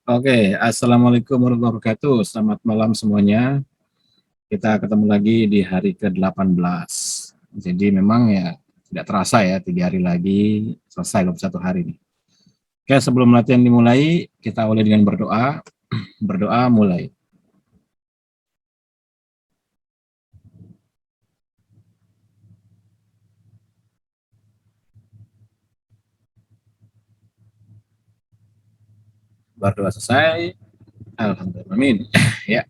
Oke, Assalamualaikum warahmatullahi wabarakatuh. Selamat malam semuanya. Kita ketemu lagi di hari ke-18. Jadi memang ya tidak terasa ya 3 hari lagi selesai 21 hari ini. Oke, sebelum latihan dimulai, kita awali dengan berdoa. Berdoa mulai. Berdoa selesai. Alhamdulillah. Amin. Ya.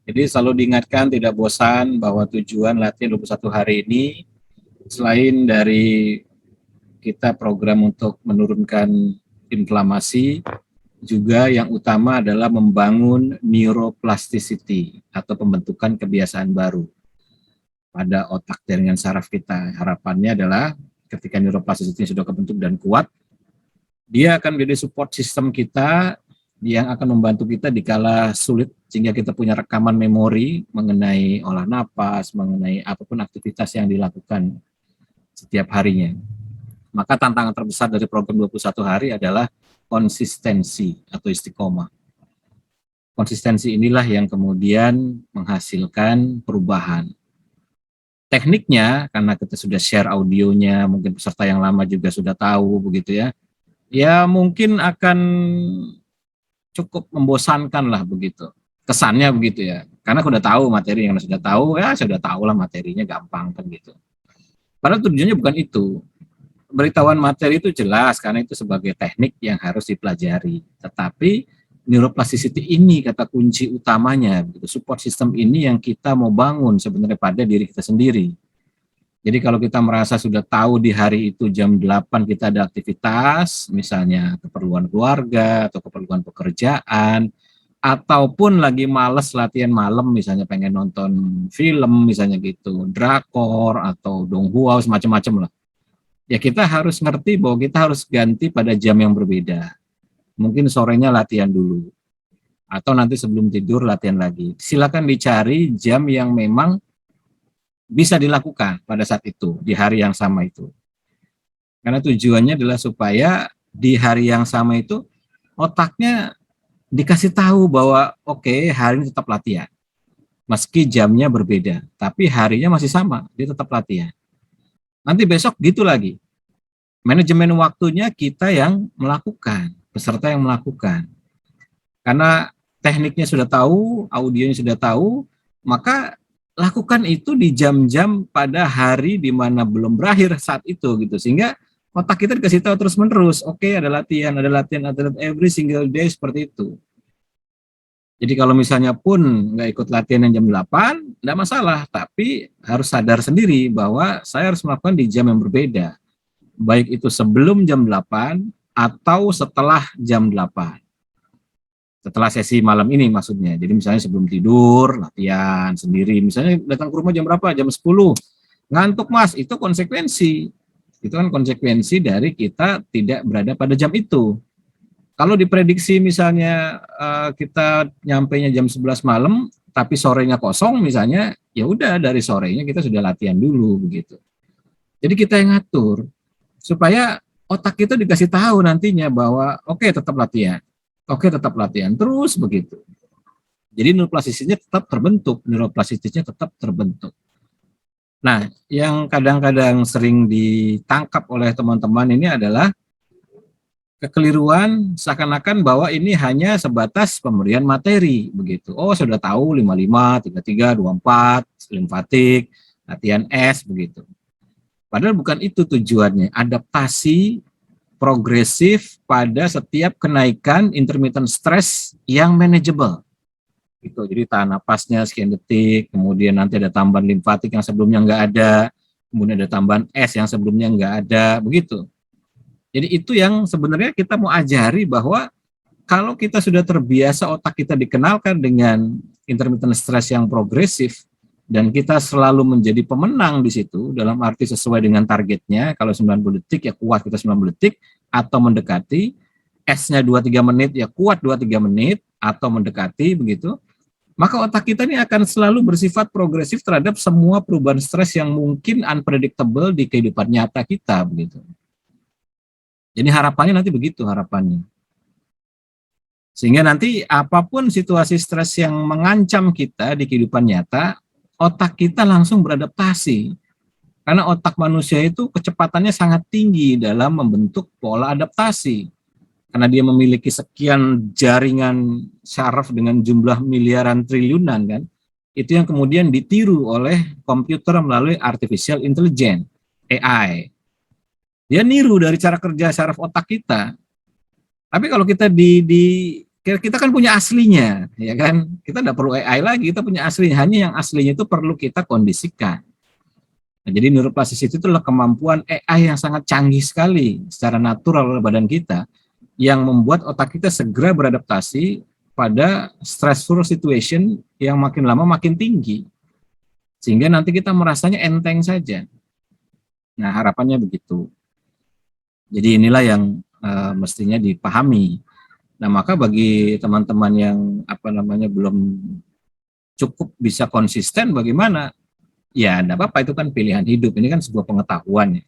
Jadi selalu diingatkan tidak bosan bahwa tujuan latihan 21 hari ini selain dari kita program untuk menurunkan inflamasi, juga yang utama adalah membangun neuroplasticity atau pembentukan kebiasaan baru pada otak jaringan saraf kita. Harapannya adalah ketika neuroplasticity sudah kebentuk dan kuat, dia akan menjadi support system kita yang akan membantu kita dikala sulit, sehingga kita punya rekaman memori mengenai olah napas, mengenai apapun aktivitas yang dilakukan setiap harinya. Maka tantangan terbesar dari program 21 hari adalah konsistensi atau istiqomah. Konsistensi inilah yang kemudian menghasilkan perubahan. Tekniknya, karena kita sudah share audionya, mungkin peserta yang lama juga sudah tahu begitu ya, ya mungkin akan cukup membosankan lah begitu. Kesannya begitu ya, karena sudah tahu materi, yang sudah tahu ya sudah tahu lah materinya gampang kan gitu. Padahal tujuannya bukan itu. Beritahuan materi itu jelas karena itu sebagai teknik yang harus dipelajari. Tetapi neuroplasticity ini kata kunci utamanya, support system ini yang kita mau bangun sebenarnya pada diri kita sendiri. Jadi kalau kita merasa sudah tahu di hari itu jam 8 kita ada aktivitas, misalnya keperluan keluarga atau keperluan pekerjaan, ataupun lagi males latihan malam, misalnya pengen nonton film, misalnya gitu, drakor atau donghua, semacam-macam lah. Ya kita harus ngerti bahwa kita harus ganti pada jam yang berbeda. Mungkin sorenya latihan dulu, atau nanti sebelum tidur latihan lagi. Silakan dicari jam yang memang bisa dilakukan pada saat itu, di hari yang sama itu. Karena tujuannya adalah supaya di hari yang sama itu otaknya dikasih tahu bahwa oke, hari ini tetap latihan. Meski jamnya berbeda, tapi harinya masih sama, dia tetap latihan. Nanti besok gitu lagi. Manajemen waktunya kita yang melakukan, peserta yang melakukan. Karena tekniknya sudah tahu, audionya sudah tahu, maka lakukan itu di jam-jam pada hari di mana belum berakhir saat itu gitu. Sehingga otak kita dikasih tahu terus-menerus, oke, ada latihan, every single day seperti itu. Jadi kalau misalnya pun nggak ikut latihan yang jam 8, nggak masalah, tapi harus sadar sendiri bahwa saya harus melakukan di jam yang berbeda. Baik itu sebelum jam 8 atau setelah jam 8. Setelah sesi malam ini maksudnya. Jadi misalnya sebelum tidur, latihan sendiri. Misalnya datang ke rumah jam berapa? Jam 10. Ngantuk mas, itu konsekuensi. Itu kan konsekuensi dari kita tidak berada pada jam itu. Kalau diprediksi misalnya kita nyampainya jam 11 malam, tapi sorenya kosong misalnya, ya udah dari sorenya kita sudah latihan dulu begitu. Jadi kita yang ngatur supaya otak kita dikasih tahu nantinya bahwa oke, tetap latihan. Oke, tetap latihan terus begitu. Jadi neuroplastisitnya tetap terbentuk, Nah, yang kadang-kadang sering ditangkap oleh teman-teman ini adalah kekeliruan seakan-akan bahwa ini hanya sebatas pemberian materi begitu. Oh, sudah tahu 55, 33, 24, limfatik, latihan S begitu. Padahal bukan itu tujuannya. Adaptasi progresif pada setiap kenaikan intermittent stress yang manageable. Gitu. Jadi tahan napasnya sekian detik, kemudian nanti ada tambahan limfatik yang sebelumnya nggak ada, kemudian ada tambahan S yang sebelumnya nggak ada, begitu. Jadi itu yang sebenarnya kita mau ajari bahwa kalau kita sudah terbiasa otak kita dikenalkan dengan intermittent stress yang progresif, dan kita selalu menjadi pemenang di situ, dalam arti sesuai dengan targetnya, kalau 90 detik ya kuat kita 90 detik, atau mendekati, S-nya 2-3 menit ya kuat 2-3 menit, atau mendekati begitu, maka otak kita ini akan selalu bersifat progresif terhadap semua perubahan stres yang mungkin unpredictable di kehidupan nyata kita begitu. Jadi harapannya nanti begitu harapannya. Sehingga nanti apapun situasi stres yang mengancam kita di kehidupan nyata, otak kita langsung beradaptasi. Karena otak manusia itu kecepatannya sangat tinggi dalam membentuk pola adaptasi. Karena dia memiliki sekian jaringan saraf dengan jumlah miliaran triliunan kan, itu yang kemudian ditiru oleh komputer melalui artificial intelligence, AI. Dia niru dari cara kerja saraf otak kita. Tapi kalau kita kita kan punya aslinya, ya kan? Kita tidak perlu AI lagi, kita punya aslinya. Hanya yang aslinya itu perlu kita kondisikan. Nah, jadi neuroplasticity itu adalah kemampuan AI yang sangat canggih sekali secara natural oleh badan kita, yang membuat otak kita segera beradaptasi pada stressful situation yang makin lama makin tinggi. Sehingga nanti kita merasanya enteng saja. Nah, harapannya begitu. Jadi inilah yang mestinya dipahami. Nah, maka bagi teman-teman yang belum cukup bisa konsisten, bagaimana? Ya, tidak apa-apa, itu kan pilihan hidup. Ini kan sebuah pengetahuan ya.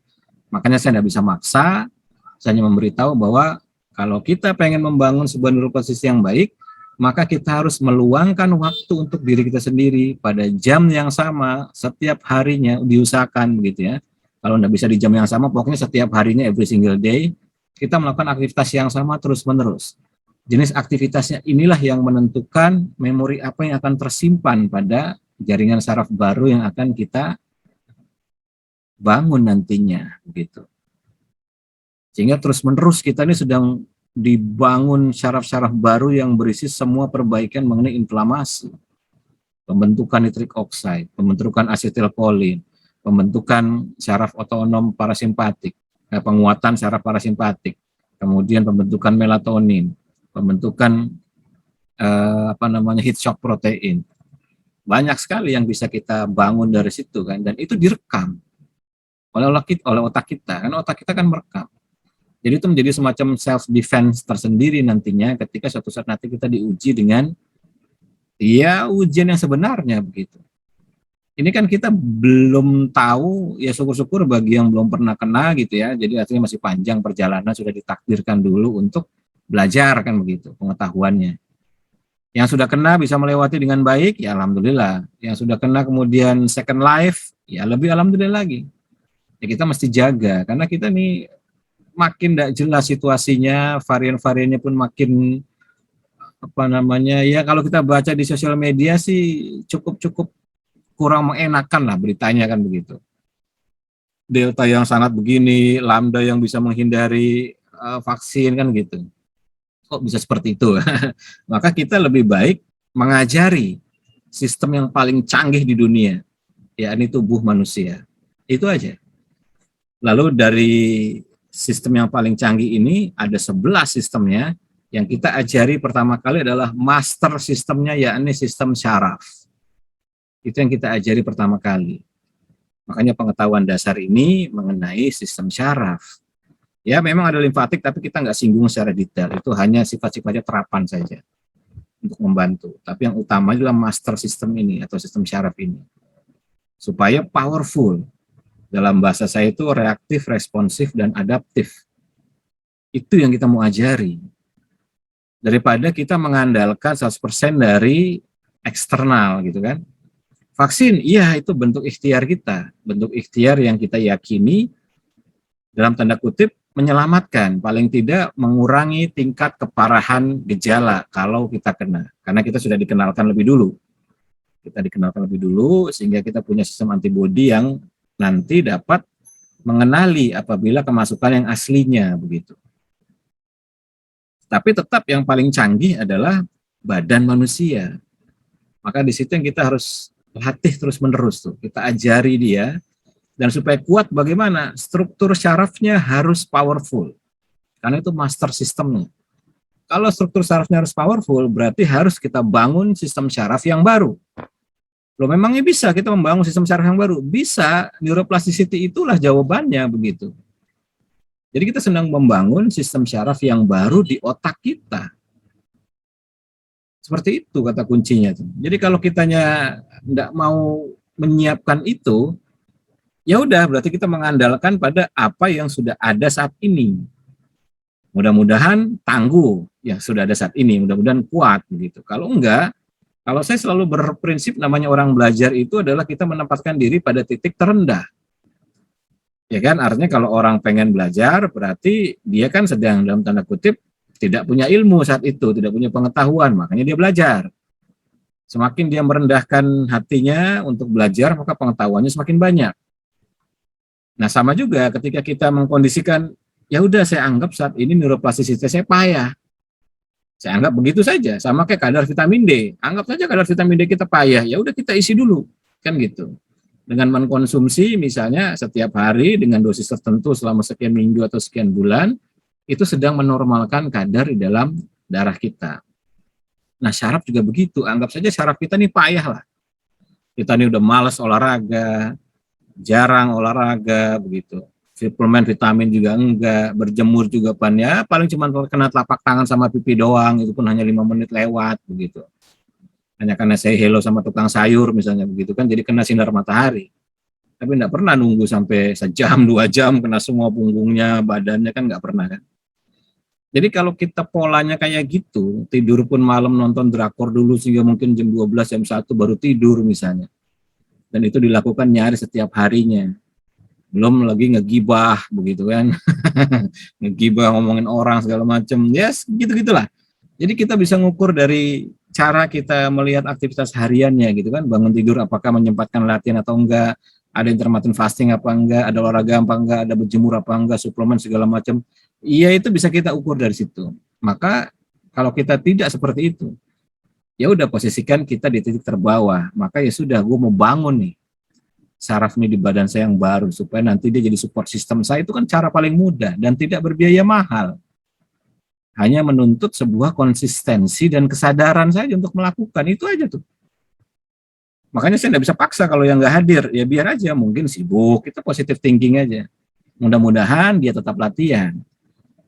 Makanya saya tidak bisa maksa, saya hanya memberitahu bahwa kalau kita pengen membangun sebuah neuroplasticity yang baik, maka kita harus meluangkan waktu untuk diri kita sendiri pada jam yang sama setiap harinya, diusahakan begitu ya. Kalau tidak bisa di jam yang sama, pokoknya setiap harinya, every single day, kita melakukan aktivitas yang sama terus-menerus. Jenis aktivitasnya inilah yang menentukan memori apa yang akan tersimpan pada jaringan saraf baru yang akan kita bangun nantinya, begitu. Sehingga terus-menerus kita ini sedang dibangun saraf-saraf baru yang berisi semua perbaikan mengenai inflamasi, pembentukan nitrik oxide, pembentukan asetilkolin, pembentukan saraf otonom parasimpatik, penguatan saraf parasimpatik, kemudian pembentukan melatonin, pembentukan heat shock protein. Banyak sekali yang bisa kita bangun dari situ kan, dan itu direkam oleh otak kita, karena otak kita kan merekam. Jadi itu menjadi semacam self defense tersendiri nantinya ketika suatu saat nanti kita diuji dengan ya ujian yang sebenarnya begitu. Ini kan kita belum tahu, ya syukur-syukur bagi yang belum pernah kena gitu ya. Jadi artinya masih panjang perjalanan, sudah ditakdirkan dulu untuk belajar kan begitu pengetahuannya. Yang sudah kena bisa melewati dengan baik, ya alhamdulillah. Yang sudah kena kemudian second life, ya lebih alhamdulillah lagi. Ya kita mesti jaga, karena kita nih makin tidak jelas situasinya, varian-variannya pun makin ya kalau kita baca di sosial media sih cukup kurang mengenakan lah beritanya kan begitu. Delta yang sangat begini, lambda yang bisa menghindari vaksin kan gitu. Kok bisa seperti itu? Maka kita lebih baik mengajari sistem yang paling canggih di dunia, yakni tubuh manusia. Itu aja. Lalu dari sistem yang paling canggih ini ada 11 sistemnya. Yang kita ajari pertama kali adalah master sistemnya, yakni sistem syaraf. Itu yang kita ajari pertama kali. Makanya pengetahuan dasar ini mengenai sistem syaraf. Ya memang ada limfatik, tapi kita nggak singgung secara detail. Itu hanya sifat-sifatnya terapan saja untuk membantu. Tapi yang utama adalah master sistem ini atau sistem syaraf ini. Supaya powerful. Dalam bahasa saya itu reaktif, responsif, dan adaptif. Itu yang kita mau ajari. Daripada kita mengandalkan 100% dari eksternal gitu kan. Vaksin, iya itu bentuk ikhtiar kita. Bentuk ikhtiar yang kita yakini dalam tanda kutip menyelamatkan, paling tidak mengurangi tingkat keparahan gejala kalau kita kena. Karena kita sudah dikenalkan lebih dulu. Kita dikenalkan lebih dulu sehingga kita punya sistem antibodi yang nanti dapat mengenali apabila kemasukan yang aslinya begitu. Tapi tetap yang paling canggih adalah badan manusia. Maka di situ yang kita harus latih terus-menerus tuh. Kita ajari dia. Dan supaya kuat bagaimana? Struktur syarafnya harus powerful. Karena itu master sistemnya. Kalau struktur syarafnya harus powerful, berarti harus kita bangun sistem syaraf yang baru. Loh memangnya bisa kita membangun sistem syaraf yang baru? Bisa, neuroplasticity itulah jawabannya begitu. Jadi kita sedang membangun sistem syaraf yang baru di otak kita. Seperti itu kata kuncinya. Jadi kalau kitanya tidak mau menyiapkan itu, ya udah berarti kita mengandalkan pada apa yang sudah ada saat ini. Mudah-mudahan tangguh, ya sudah ada saat ini, mudah-mudahan kuat begitu. Kalau enggak, kalau saya selalu berprinsip namanya orang belajar itu adalah kita menempatkan diri pada titik terendah. Ya kan, artinya kalau orang pengen belajar berarti dia kan sedang dalam tanda kutip tidak punya ilmu saat itu, tidak punya pengetahuan, makanya dia belajar. Semakin dia merendahkan hatinya untuk belajar, maka pengetahuannya semakin banyak. Nah, sama juga ketika kita mengkondisikan, ya udah saya anggap saat ini neuroplastisity saya payah. Saya anggap begitu saja, sama kayak kadar vitamin D. Anggap saja kadar vitamin D kita payah, ya udah kita isi dulu, kan gitu. Dengan mengkonsumsi misalnya setiap hari dengan dosis tertentu selama sekian minggu atau sekian bulan, itu sedang menormalkan kadar di dalam darah kita. Nah, syaraf juga begitu. Anggap saja syaraf kita nih payah lah. Kita nih udah malas olahraga, jarang olahraga begitu. Suplemen vitamin juga enggak, berjemur juga pan ya paling cuma kena telapak tangan sama pipi doang, itu pun hanya 5 menit lewat begitu. Hanya karena saya hello sama tukang sayur misalnya begitu kan, jadi kena sinar matahari. Tapi enggak pernah nunggu sampai sejam 2 jam kena semua punggungnya, badannya kan enggak pernah kan. Jadi kalau kita polanya kayak gitu, tidur pun malam nonton drakor dulu sehingga mungkin jam 12 jam 1 baru tidur misalnya. Dan itu dilakukan nyaris setiap harinya. Belum lagi ngegibah begitu kan. Ngegibah ngomongin orang segala macam. Yes, gitu-gitulah. Jadi kita bisa ngukur dari cara kita melihat aktivitas hariannya gitu kan, bangun tidur apakah menyempatkan latihan atau enggak, ada intermittent fasting apa enggak, ada olahraga apa enggak, ada berjemur apa enggak, suplemen segala macam. Iya, itu bisa kita ukur dari situ. Maka kalau kita tidak seperti itu, ya udah posisikan kita di titik terbawah. Maka ya sudah, gue mau bangun nih saraf nih di badan saya yang baru supaya nanti dia jadi support system saya. Itu kan cara paling mudah dan tidak berbiaya mahal. Hanya menuntut sebuah konsistensi dan kesadaran saja untuk melakukan, itu aja tuh. Makanya saya nggak bisa paksa kalau yang nggak hadir, ya biar aja, mungkin sibuk, kita positive thinking aja. Mudah-mudahan dia tetap latihan.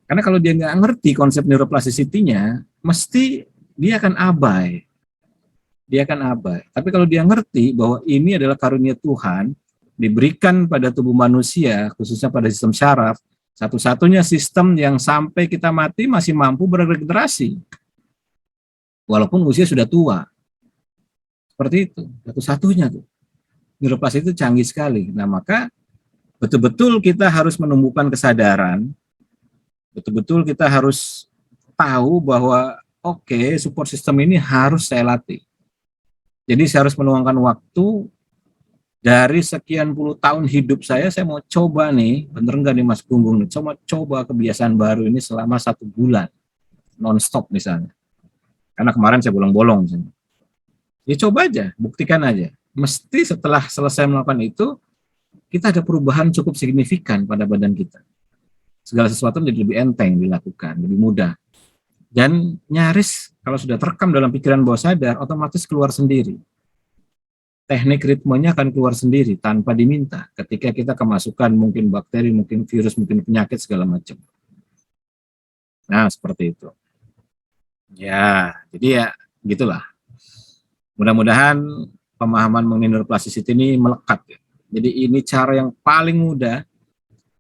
Karena kalau dia nggak ngerti konsep neuroplasticity-nya, mesti dia akan abai. Dia akan abai. Tapi kalau dia ngerti bahwa ini adalah karunia Tuhan, diberikan pada tubuh manusia, khususnya pada sistem syaraf, satu-satunya sistem yang sampai kita mati masih mampu beregenerasi. Walaupun usia sudah tua. Seperti itu, satu-satunya tuh. Neuroplasticity itu canggih sekali. Nah, maka betul-betul kita harus menumbuhkan kesadaran, betul-betul kita harus tahu bahwa oke, support system ini harus saya latih. Jadi saya harus meluangkan waktu dari sekian puluh tahun hidup saya mau coba nih, bener nggak nih Mas Gunggung nih, coba kebiasaan baru ini selama 1 bulan, non-stop misalnya. Karena kemarin saya bolong-bolong misalnya. Ya coba aja, buktikan aja. Mesti setelah selesai melakukan itu, kita ada perubahan cukup signifikan pada badan kita. Segala sesuatu menjadi lebih enteng dilakukan, lebih mudah. Dan nyaris kalau sudah terekam dalam pikiran bawah sadar, otomatis keluar sendiri. Teknik ritmenya akan keluar sendiri tanpa diminta ketika kita kemasukan mungkin bakteri, mungkin virus, mungkin penyakit segala macam. Nah, seperti itu. Ya, jadi ya gitulah. Mudah-mudahan pemahaman mengenai neuroplasticity ini melekat ya. Jadi ini cara yang paling mudah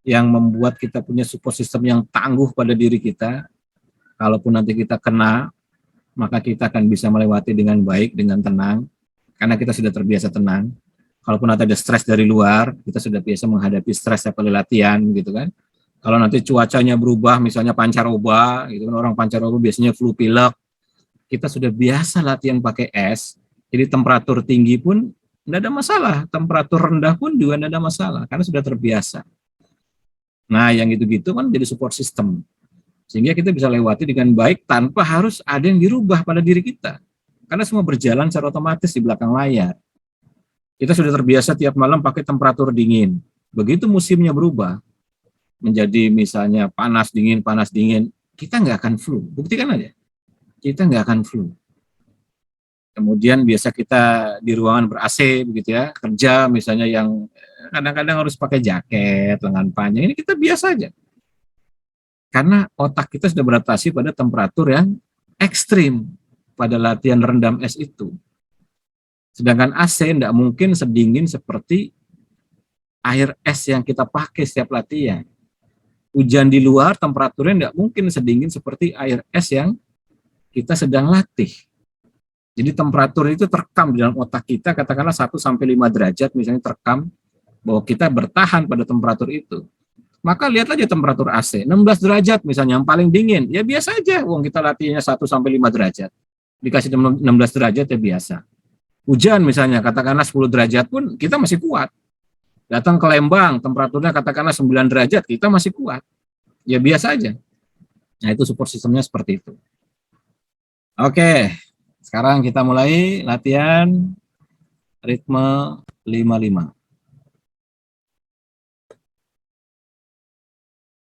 yang membuat kita punya support system yang tangguh pada diri kita. Kalaupun nanti kita kena, maka kita akan bisa melewati dengan baik, dengan tenang, karena kita sudah terbiasa tenang. Kalaupun nanti ada stres dari luar, kita sudah biasa menghadapi stres setiap kali latihan, gitu kan. Kalau nanti cuacanya berubah, misalnya pancaroba, gitu kan, orang pancaroba biasanya flu pilek, kita sudah biasa latihan pakai es, jadi temperatur tinggi pun tidak ada masalah, temperatur rendah pun juga tidak ada masalah, karena sudah terbiasa. Nah, yang gitu-gitu kan jadi support system. Sehingga kita bisa lewati dengan baik tanpa harus ada yang dirubah pada diri kita. Karena semua berjalan secara otomatis di belakang layar. Kita sudah terbiasa tiap malam pakai temperatur dingin. Begitu musimnya berubah, menjadi misalnya panas dingin, kita nggak akan flu. Buktikan aja, kita nggak akan flu. Kemudian biasa kita di ruangan ber-AC begitu ya, kerja misalnya yang kadang-kadang harus pakai jaket, lengan panjang, ini kita biasa aja. Karena otak kita sudah beradaptasi pada temperatur yang ekstrim pada latihan rendam es itu. Sedangkan AC tidak mungkin sedingin seperti air es yang kita pakai setiap latihan. Hujan di luar temperaturnya nggak mungkin sedingin seperti air es yang kita sedang latih. Jadi temperatur itu terekam di dalam otak kita, katakanlah 1 sampai 5 derajat misalnya terekam bahwa kita bertahan pada temperatur itu. Maka lihat aja temperatur AC, 16 derajat misalnya yang paling dingin, ya biasa aja, wong kita latihnya 1 sampai 5 derajat. Dikasih 16 derajat ya biasa. Hujan misalnya, katakanlah 10 derajat pun kita masih kuat. Datang ke Lembang, temperaturnya katakanlah 9 derajat, kita masih kuat. Ya biasa aja. Nah itu support sistemnya seperti itu. Oke, sekarang kita mulai latihan ritme 55.